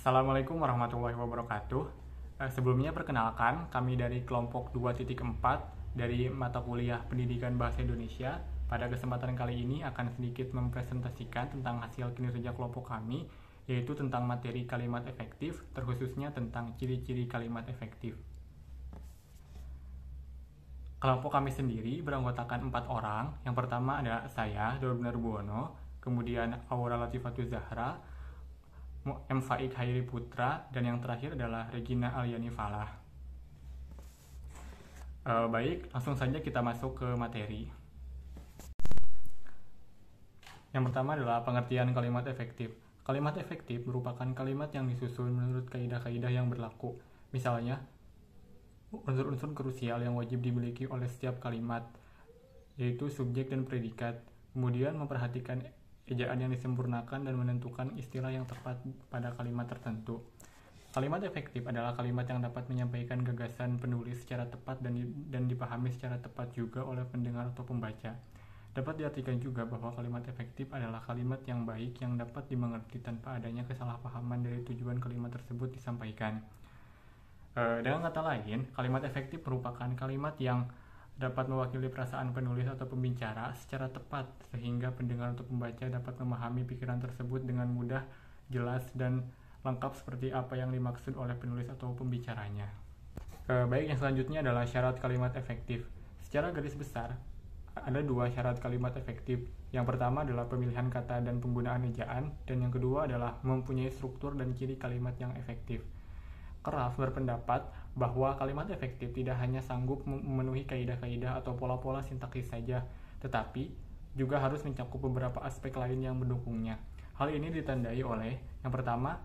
Assalamualaikum warahmatullahi wabarakatuh. Sebelumnya perkenalkan, kami dari kelompok 2.4 dari mata kuliah Pendidikan Bahasa Indonesia. Pada kesempatan kali ini akan sedikit mempresentasikan tentang hasil kinerja kelompok kami, yaitu tentang materi kalimat efektif, terkhususnya tentang ciri-ciri kalimat efektif. Kelompok kami sendiri beranggotakan 4 orang. Yang pertama ada saya, Daud Narbuwono, kemudian Aura Latifatul Zahra, M. Faik Hairi Putra, dan yang terakhir adalah Regina Aliani Falah. Baik, langsung saja kita masuk ke materi. Yang pertama adalah pengertian kalimat efektif. Kalimat efektif merupakan kalimat yang disusun menurut kaidah-kaidah yang berlaku. Misalnya, unsur-unsur krusial yang wajib dimiliki oleh setiap kalimat, yaitu subjek dan predikat. Kemudian memperhatikan ejaan yang disempurnakan dan menentukan istilah yang tepat pada kalimat tertentu. Kalimat efektif adalah kalimat yang dapat menyampaikan gagasan penulis secara tepat dan dipahami secara tepat juga oleh pendengar atau pembaca. Dapat diartikan juga bahwa kalimat efektif adalah kalimat yang baik yang dapat dimengerti tanpa adanya kesalahpahaman dari tujuan kalimat tersebut disampaikan. Dengan kata lain, kalimat efektif merupakan kalimat yang dapat mewakili perasaan penulis atau pembicara secara tepat sehingga pendengar atau pembaca dapat memahami pikiran tersebut dengan mudah, jelas, dan lengkap seperti apa yang dimaksud oleh penulis atau pembicaranya. Baik, yang selanjutnya adalah syarat kalimat efektif. Secara garis besar, ada 2 syarat kalimat efektif. Yang pertama adalah pemilihan kata dan penggunaan ejaan, dan yang kedua adalah mempunyai struktur dan ciri kalimat yang efektif. Kraft berpendapat bahwa kalimat efektif tidak hanya sanggup memenuhi kaidah-kaidah atau pola-pola sintaksis saja, tetapi juga harus mencakup beberapa aspek lain yang mendukungnya. Hal ini ditandai oleh, yang pertama,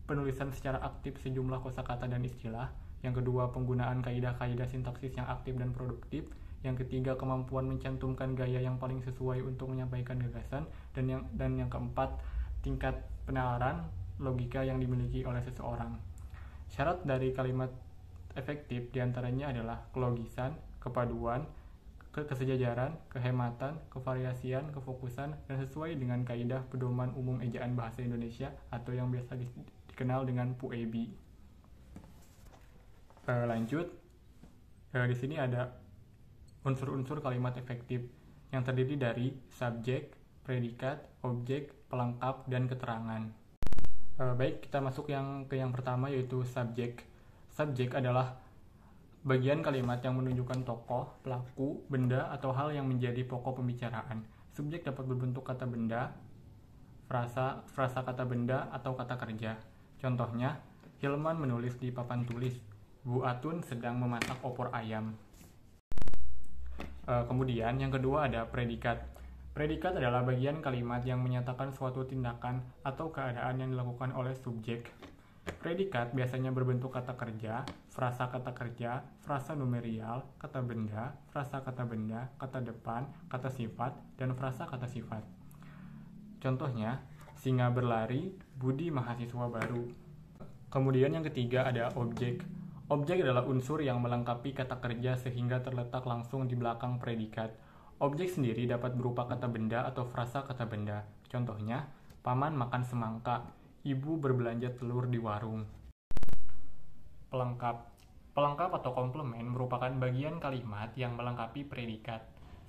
penulisan secara aktif sejumlah kosakata dan istilah, yang kedua, penggunaan kaidah-kaidah sintaksis yang aktif dan produktif, yang ketiga, kemampuan mencantumkan gaya yang paling sesuai untuk menyampaikan gagasan, dan yang keempat, tingkat penalaran logika yang dimiliki oleh seseorang. Syarat dari kalimat efektif diantaranya adalah kelogisan, kepaduan, kesejajaran, kehematan, kevariasian, kefokusan, dan sesuai dengan kaidah pedoman umum ejaan bahasa Indonesia atau yang biasa dikenal dengan PUEB. Lanjut, di sini ada unsur-unsur kalimat efektif yang terdiri dari subjek, predikat, objek, pelengkap, dan keterangan. Baik, kita masuk ke yang pertama, yaitu subjek. Subjek adalah bagian kalimat yang menunjukkan tokoh, pelaku, benda, atau hal yang menjadi pokok pembicaraan. Subjek dapat berbentuk kata benda, frasa kata benda, atau kata kerja. Contohnya, Hilman menulis di papan tulis, Bu Atun sedang memasak opor ayam. Kemudian yang kedua ada predikat. Predikat adalah bagian kalimat yang menyatakan suatu tindakan atau keadaan yang dilakukan oleh subjek. Predikat biasanya berbentuk kata kerja, frasa kata kerja, frasa numerial, kata benda, frasa kata benda, kata depan, kata sifat, dan frasa kata sifat. Contohnya, singa berlari, Budi mahasiswa baru. Kemudian yang ketiga ada objek. Objek adalah unsur yang melengkapi kata kerja sehingga terletak langsung di belakang predikat. Objek sendiri dapat berupa kata benda atau frasa kata benda. Contohnya, paman makan semangka, ibu berbelanja telur di warung. Pelengkap. Pelengkap atau komplement merupakan bagian kalimat yang melengkapi predikat.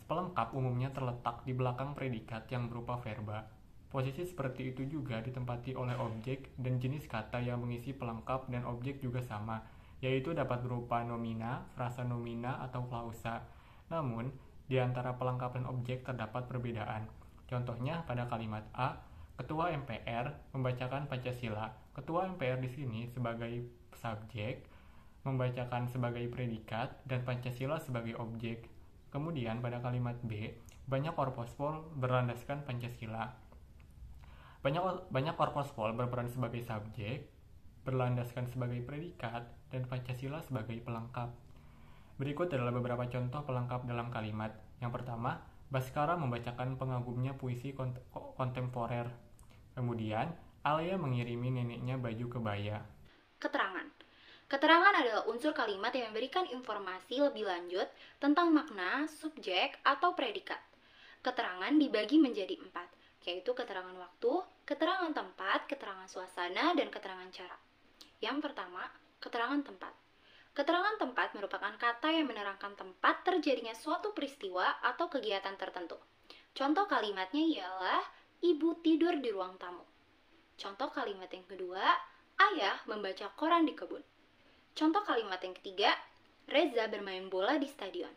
Pelengkap umumnya terletak di belakang predikat yang berupa verba. Posisi seperti itu juga ditempati oleh objek, dan jenis kata yang mengisi pelengkap dan objek juga sama, yaitu dapat berupa nomina, frasa nomina, atau klausa. Namun, di antara pelengkap dan objek terdapat perbedaan. Contohnya pada kalimat A, Ketua MPR membacakan Pancasila. Ketua MPR di sini sebagai subjek, membacakan sebagai predikat, dan Pancasila sebagai objek. Kemudian pada kalimat B, banyak orpospol berlandaskan Pancasila. Banyak orpospol berperan sebagai subjek, berlandaskan sebagai predikat, dan Pancasila sebagai pelengkap. Berikut adalah beberapa contoh pelengkap dalam kalimat. Yang pertama, Baskara membacakan pengagumnya puisi kontemporer. Kemudian, Alia mengirimi neneknya baju kebaya. Keterangan. Keterangan adalah unsur kalimat yang memberikan informasi lebih lanjut tentang makna, subjek, atau predikat. Keterangan dibagi menjadi 4. yaitu keterangan waktu, keterangan tempat, keterangan suasana, dan keterangan cara. Yang pertama, keterangan tempat. Keterangan tempat merupakan kata yang menerangkan tempat terjadinya suatu peristiwa atau kegiatan tertentu. Contoh kalimatnya ialah, ibu tidur di ruang tamu. Contoh kalimat yang kedua, ayah membaca koran di kebun. Contoh kalimat yang ketiga, Reza bermain bola di stadion.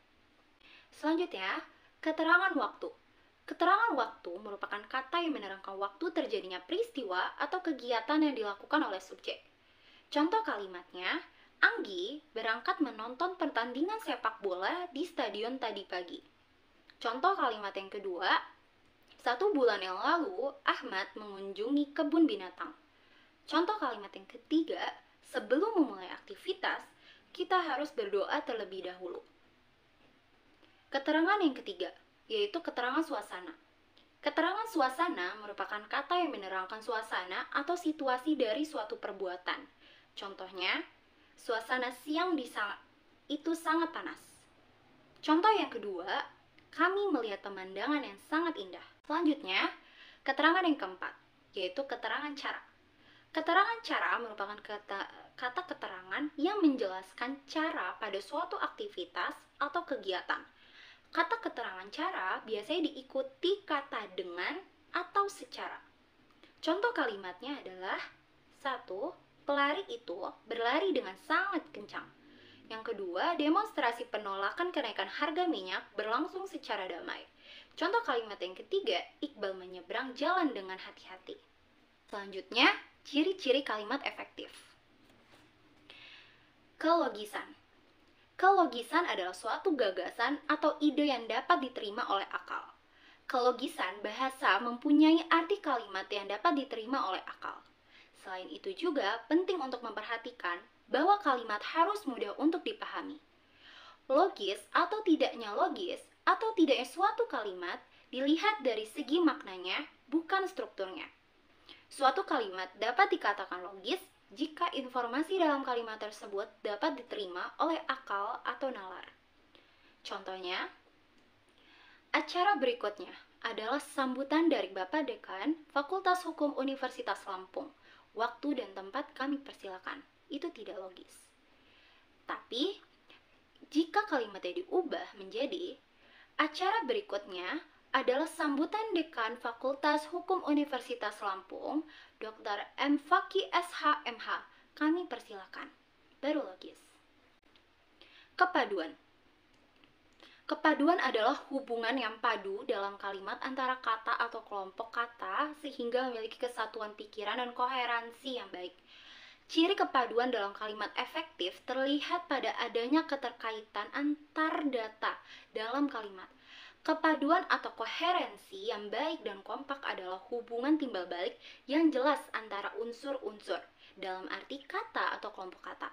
Selanjutnya, keterangan waktu. Keterangan waktu merupakan kata yang menerangkan waktu terjadinya peristiwa atau kegiatan yang dilakukan oleh subjek. Contoh kalimatnya, Anggi berangkat menonton pertandingan sepak bola di stadion tadi pagi. Contoh kalimat yang kedua, 1 bulan yang lalu Ahmad mengunjungi kebun binatang. Contoh kalimat yang ketiga, sebelum memulai aktivitas, kita harus berdoa terlebih dahulu. Keterangan yang ketiga, yaitu keterangan suasana. Keterangan suasana merupakan kata yang menerangkan suasana atau situasi dari suatu perbuatan. Contohnya, suasana siang itu sangat panas. Contoh yang kedua, kami melihat pemandangan yang sangat indah. Selanjutnya, keterangan yang keempat, yaitu keterangan cara. Keterangan cara merupakan kata keterangan yang menjelaskan cara pada suatu aktivitas atau kegiatan. Kata keterangan cara biasanya diikuti kata dengan atau secara. Contoh kalimatnya adalah 1. Pelari itu berlari dengan sangat kencang. Yang kedua, demonstrasi penolakan kenaikan harga minyak berlangsung secara damai. Contoh kalimat yang ketiga, Iqbal menyeberang jalan dengan hati-hati. Selanjutnya, ciri-ciri kalimat efektif. Kelogisan. Kelogisan adalah suatu gagasan atau ide yang dapat diterima oleh akal. Kelogisan bahasa mempunyai arti kalimat yang dapat diterima oleh akal. Selain itu juga penting untuk memperhatikan bahwa kalimat harus mudah untuk dipahami. Logis atau tidaknya suatu kalimat dilihat dari segi maknanya, bukan strukturnya. Suatu kalimat dapat dikatakan logis jika informasi dalam kalimat tersebut dapat diterima oleh akal atau nalar. Contohnya, acara berikutnya adalah sambutan dari Bapak Dekan Fakultas Hukum Universitas Lampung. Waktu dan tempat kami persilakan. Itu tidak logis. Tapi, jika kalimatnya diubah menjadi acara berikutnya adalah sambutan Dekan Fakultas Hukum Universitas Lampung, Dr. M. Faki SH MH. Kami persilakan. Baru logis. Kepaduan. Kepaduan adalah hubungan yang padu dalam kalimat antara kata atau kelompok kata sehingga memiliki kesatuan pikiran dan koherensi yang baik. Ciri kepaduan dalam kalimat efektif terlihat pada adanya keterkaitan antar data dalam kalimat. Kepaduan atau koherensi yang baik dan kompak adalah hubungan timbal balik yang jelas antara unsur-unsur dalam arti kata atau kelompok kata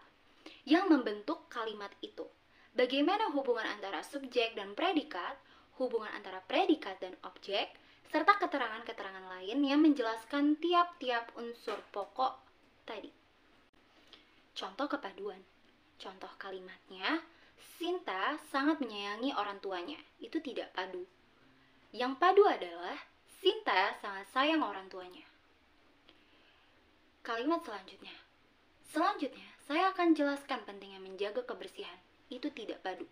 yang membentuk kalimat itu. Bagaimana hubungan antara subjek dan predikat, hubungan antara predikat dan objek, serta keterangan-keterangan lain yang menjelaskan tiap-tiap unsur pokok tadi. Contoh kepaduan. Contoh kalimatnya, Sinta sangat menyayangi orang tuanya. Itu tidak padu. Yang padu adalah Sinta sangat sayang orang tuanya. Kalimat selanjutnya. Selanjutnya, saya akan jelaskan pentingnya menjaga kebersihan. Itu tidak padu.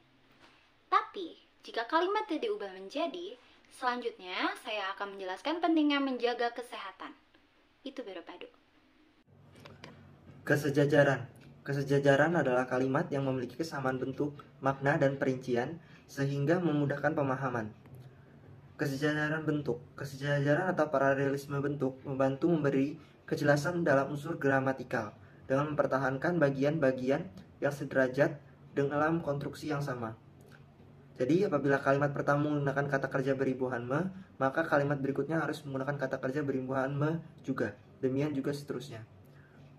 Tapi, jika kalimatnya diubah menjadi, selanjutnya saya akan menjelaskan pentingnya menjaga kesehatan. Itu baru padu. Kesejajaran. Kesejajaran adalah kalimat yang memiliki kesamaan bentuk, makna, dan perincian sehingga memudahkan pemahaman. Kesejajaran bentuk. Kesejajaran atau paralelisme bentuk membantu memberi kejelasan dalam unsur gramatikal dengan mempertahankan bagian-bagian yang sederajat dalam konstruksi yang sama. Jadi apabila kalimat pertama menggunakan kata kerja berimbuhan me, maka kalimat berikutnya harus menggunakan kata kerja berimbuhan me juga. Demikian juga seterusnya.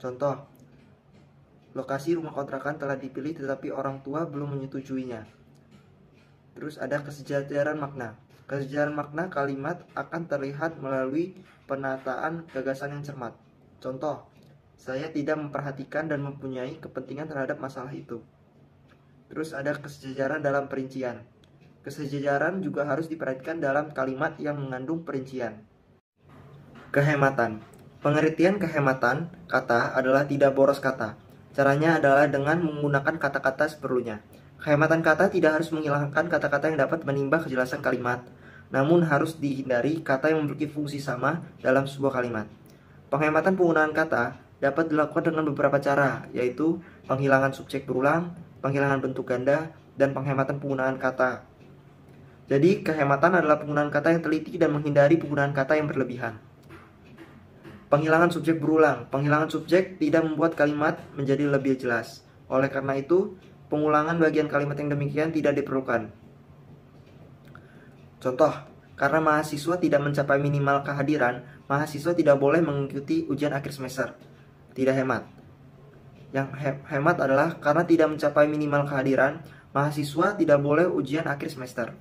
Contoh, lokasi rumah kontrakan telah dipilih tetapi orang tua belum menyetujuinya. Terus ada kesejajaran makna. Kesejajaran makna kalimat akan terlihat melalui penataan gagasan yang cermat. Contoh, saya tidak memperhatikan dan mempunyai kepentingan terhadap masalah itu. Terus ada kesejajaran dalam perincian. Kesejajaran juga harus diperhatikan dalam kalimat yang mengandung perincian. Kehematan. Pengertian kehematan kata adalah tidak boros kata. Caranya adalah dengan menggunakan kata-kata seperlunya. Kehematan kata tidak harus menghilangkan kata-kata yang dapat menambah kejelasan kalimat, namun harus dihindari kata yang memiliki fungsi sama dalam sebuah kalimat. Penghematan penggunaan kata dapat dilakukan dengan beberapa cara, yaitu penghilangan subjek berulang, penghilangan bentuk ganda, dan penghematan penggunaan kata. Jadi, kehematan adalah penggunaan kata yang teliti dan menghindari penggunaan kata yang berlebihan. Penghilangan subjek berulang. Penghilangan subjek tidak membuat kalimat menjadi lebih jelas. Oleh karena itu, pengulangan bagian kalimat yang demikian tidak diperlukan. Contoh, karena mahasiswa tidak mencapai minimal kehadiran, mahasiswa tidak boleh mengikuti ujian akhir semester. Tidak hemat. Yang hemat adalah karena tidak mencapai minimal kehadiran, mahasiswa tidak boleh ujian akhir semester.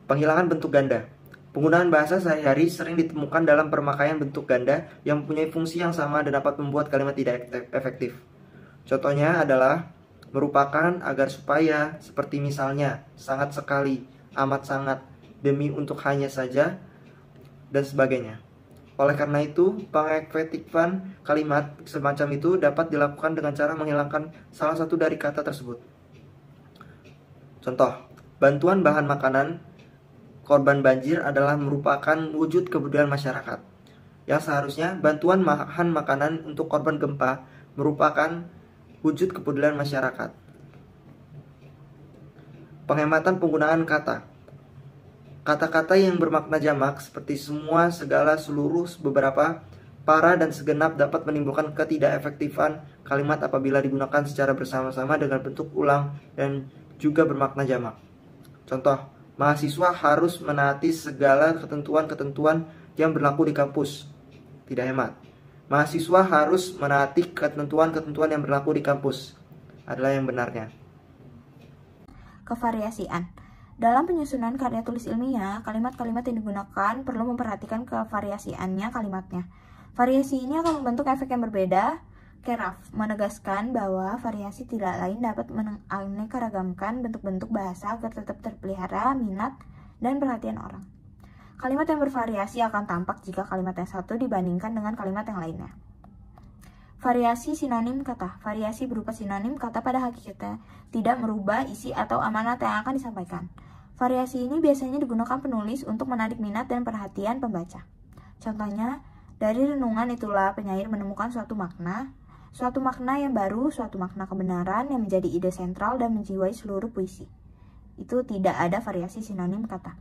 Penghilangan bentuk ganda. Penggunaan bahasa sehari-hari sering ditemukan dalam pemakaian bentuk ganda yang mempunyai fungsi yang sama dan dapat membuat kalimat tidak efektif. Contohnya adalah merupakan, agar, supaya, seperti misalnya sangat sekali, amat sangat, demi, untuk, hanya saja, dan sebagainya. Oleh karena itu, pengefektifan kalimat semacam itu dapat dilakukan dengan cara menghilangkan salah satu dari kata tersebut. Contoh, bantuan bahan makanan korban banjir adalah merupakan wujud kepedulian masyarakat. Yang seharusnya bantuan bahan makanan untuk korban gempa merupakan wujud kepedulian masyarakat. Penghematan penggunaan kata. Kata-kata yang bermakna jamak seperti semua, segala, seluruh, beberapa, para, dan segenap dapat menimbulkan ketidakefektifan kalimat apabila digunakan secara bersama-sama dengan bentuk ulang dan juga bermakna jamak. Contoh, mahasiswa harus menaati segala ketentuan-ketentuan yang berlaku di kampus. Tidak hemat. Mahasiswa harus menaati ketentuan-ketentuan yang berlaku di kampus. Adalah yang benarnya. Kevariasian. Dalam penyusunan karya tulis ilmiah, kalimat-kalimat yang digunakan perlu memperhatikan kevariasiannya kalimatnya. Variasi ini akan membentuk efek yang berbeda. Keraf menegaskan bahwa variasi tidak lain dapat menganeka-ragamkan bentuk-bentuk bahasa agar tetap terpelihara minat dan perhatian orang. Kalimat yang bervariasi akan tampak jika kalimat yang satu dibandingkan dengan kalimat yang lainnya. Variasi sinonim kata. Variasi berupa sinonim kata pada hakikatnya tidak merubah isi atau amanat yang akan disampaikan. Variasi ini biasanya digunakan penulis untuk menarik minat dan perhatian pembaca. Contohnya, dari renungan itulah penyair menemukan suatu makna yang baru, suatu makna kebenaran yang menjadi ide sentral dan menjiwai seluruh puisi. Itu tidak ada variasi sinonim kata.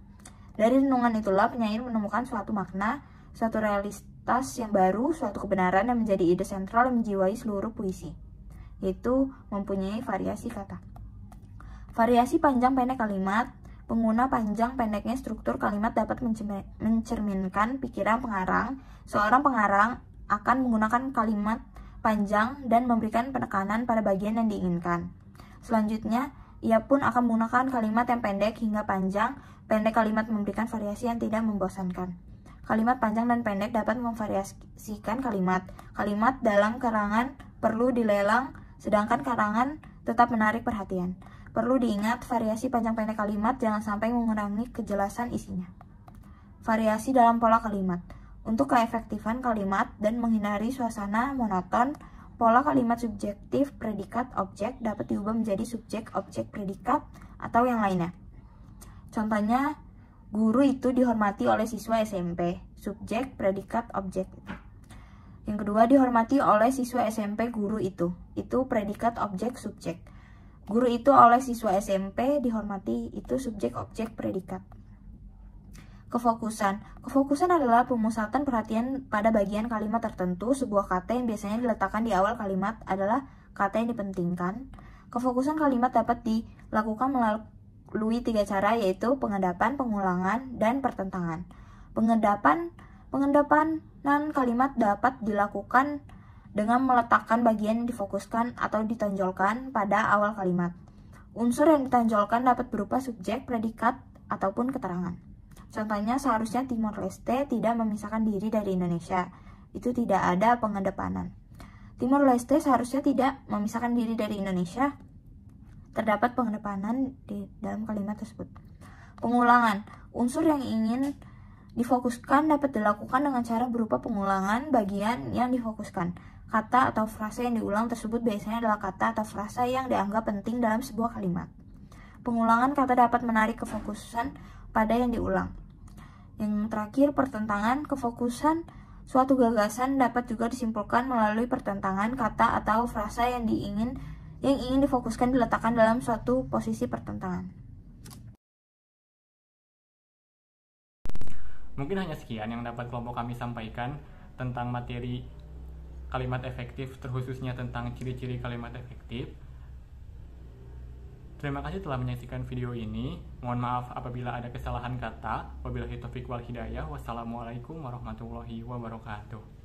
Dari renungan itulah penyair menemukan suatu makna, suatu realitas yang baru, suatu kebenaran yang menjadi ide sentral yang menjiwai seluruh puisi. Itu mempunyai variasi kata. Variasi panjang pendek kalimat. Pengguna panjang pendeknya struktur kalimat dapat mencerminkan pikiran pengarang. Seorang pengarang akan menggunakan kalimat panjang dan memberikan penekanan pada bagian yang diinginkan. Selanjutnya, ia pun akan menggunakan kalimat yang pendek hingga panjang. Pendek kalimat memberikan variasi yang tidak membosankan. Kalimat panjang dan pendek dapat memvariasikan kalimat. Kalimat dalam karangan perlu dilelang, sedangkan karangan tetap menarik perhatian. Perlu diingat, variasi panjang pendek kalimat jangan sampai mengurangi kejelasan isinya. Variasi dalam pola kalimat. Untuk keefektifan kalimat dan menghindari suasana monoton, pola kalimat subjektif, predikat, objek dapat diubah menjadi subjek, objek, predikat, atau yang lainnya. Contohnya, guru itu dihormati oleh siswa SMP. Subjek, predikat, objek. Yang kedua, dihormati oleh siswa SMP guru itu. Itu predikat, objek, subjek. Guru itu oleh siswa SMP dihormati, itu subjek, objek, predikat. Kefokusan. Kefokusan adalah pemusatan perhatian pada bagian kalimat tertentu. Sebuah kata yang biasanya diletakkan di awal kalimat adalah kata yang dipentingkan. Kefokusan kalimat dapat dilakukan melalui 3 cara, yaitu pengendapan, pengulangan, dan pertentangan. Pengendapanan kalimat dapat dilakukan dengan meletakkan bagian yang difokuskan atau ditonjolkan pada awal kalimat. Unsur yang ditonjolkan dapat berupa subjek, predikat, ataupun keterangan. Contohnya, seharusnya Timor Leste tidak memisahkan diri dari Indonesia. Itu tidak ada pengendapanan. Timor Leste seharusnya tidak memisahkan diri dari Indonesia. Terdapat pengendapanan di dalam kalimat tersebut. Pengulangan. Unsur yang ingin Difokuskan dapat dilakukan dengan cara berupa pengulangan bagian yang difokuskan. Kata atau frasa yang diulang tersebut biasanya adalah kata atau frasa yang dianggap penting dalam sebuah kalimat. Pengulangan kata dapat menarik kefokusan pada yang diulang. Yang terakhir, pertentangan. Kefokusan suatu gagasan dapat juga disimpulkan melalui pertentangan kata atau frasa yang ingin difokuskan diletakkan dalam suatu posisi pertentangan. Mungkin hanya sekian yang dapat kelompok kami sampaikan tentang materi kalimat efektif, terkhususnya tentang ciri-ciri kalimat efektif. Terima kasih telah menyaksikan video ini. Mohon maaf apabila ada kesalahan kata. Wabillahi taufiq wal hidayah. Wassalamualaikum warahmatullahi wabarakatuh.